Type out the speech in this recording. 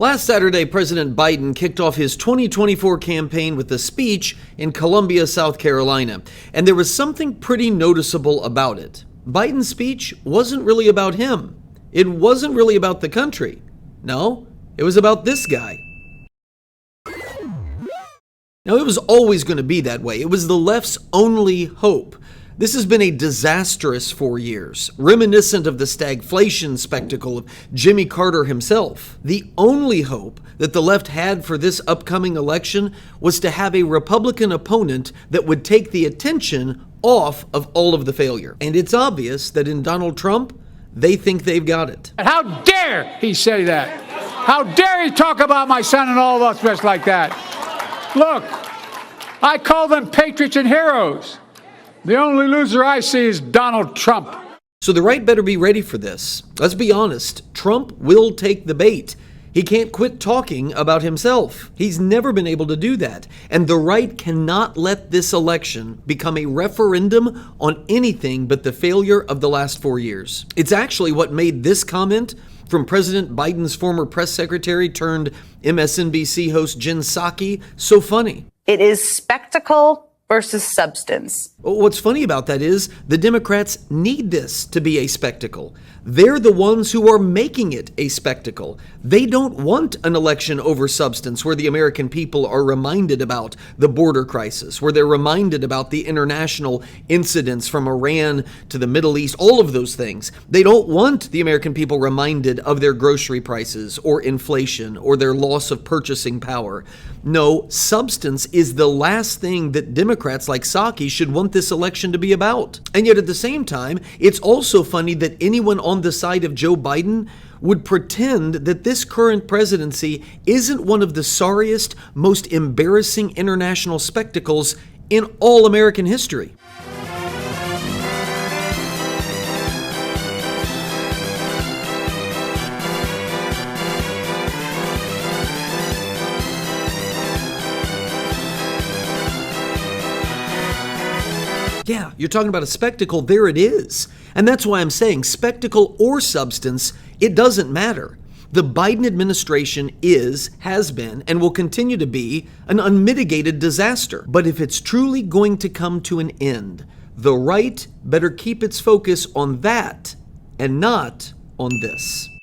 Last Saturday, President Biden kicked off his 2024 campaign with a speech in Columbia, South Carolina, and there was something pretty noticeable about it. Biden's speech wasn't really about him. It wasn't really about the country. No, it was about this guy. Now, it was always going to be that way. It was the left's only hope. This has been a disastrous 4 years, reminiscent of the stagflation spectacle of Jimmy Carter himself. The only hope that the left had for this upcoming election was to have a Republican opponent that would take the attention off of all of the failure. And it's obvious that in Donald Trump, they think they've got it. How dare he say that? How dare he talk about my son and all of us like that? Look, I call them patriots and heroes. The only loser I see is Donald Trump. So the right better be ready for this. Let's be honest, Trump will take the bait. He can't quit talking about himself. He's never been able to do that. And the right cannot let this election become a referendum on anything but the failure of the last 4 years. It's actually what made this comment from President Biden's former press secretary turned MSNBC host Jen Psaki so funny. It is spectacle versus substance. What's funny about that is the Democrats need this to be a spectacle. They're the ones who are making it a spectacle. They don't want an election over substance where the American people are reminded about the border crisis, where they're reminded about the international incidents from Iran to the Middle East, all of those things. They don't want the American people reminded of their grocery prices or inflation or their loss of purchasing power. No, substance is the last thing that Democrats like Psaki should want this election to be about. And yet at the same time, it's also funny that anyone on the side of Joe Biden would pretend that this current presidency isn't one of the sorriest, most embarrassing international spectacles in all American history. Yeah, you're talking about a spectacle, there it is. And that's why I'm saying spectacle or substance, it doesn't matter. The Biden administration has been, and will continue to be an unmitigated disaster. But if it's truly going to come to an end, the right better keep its focus on that and not on this.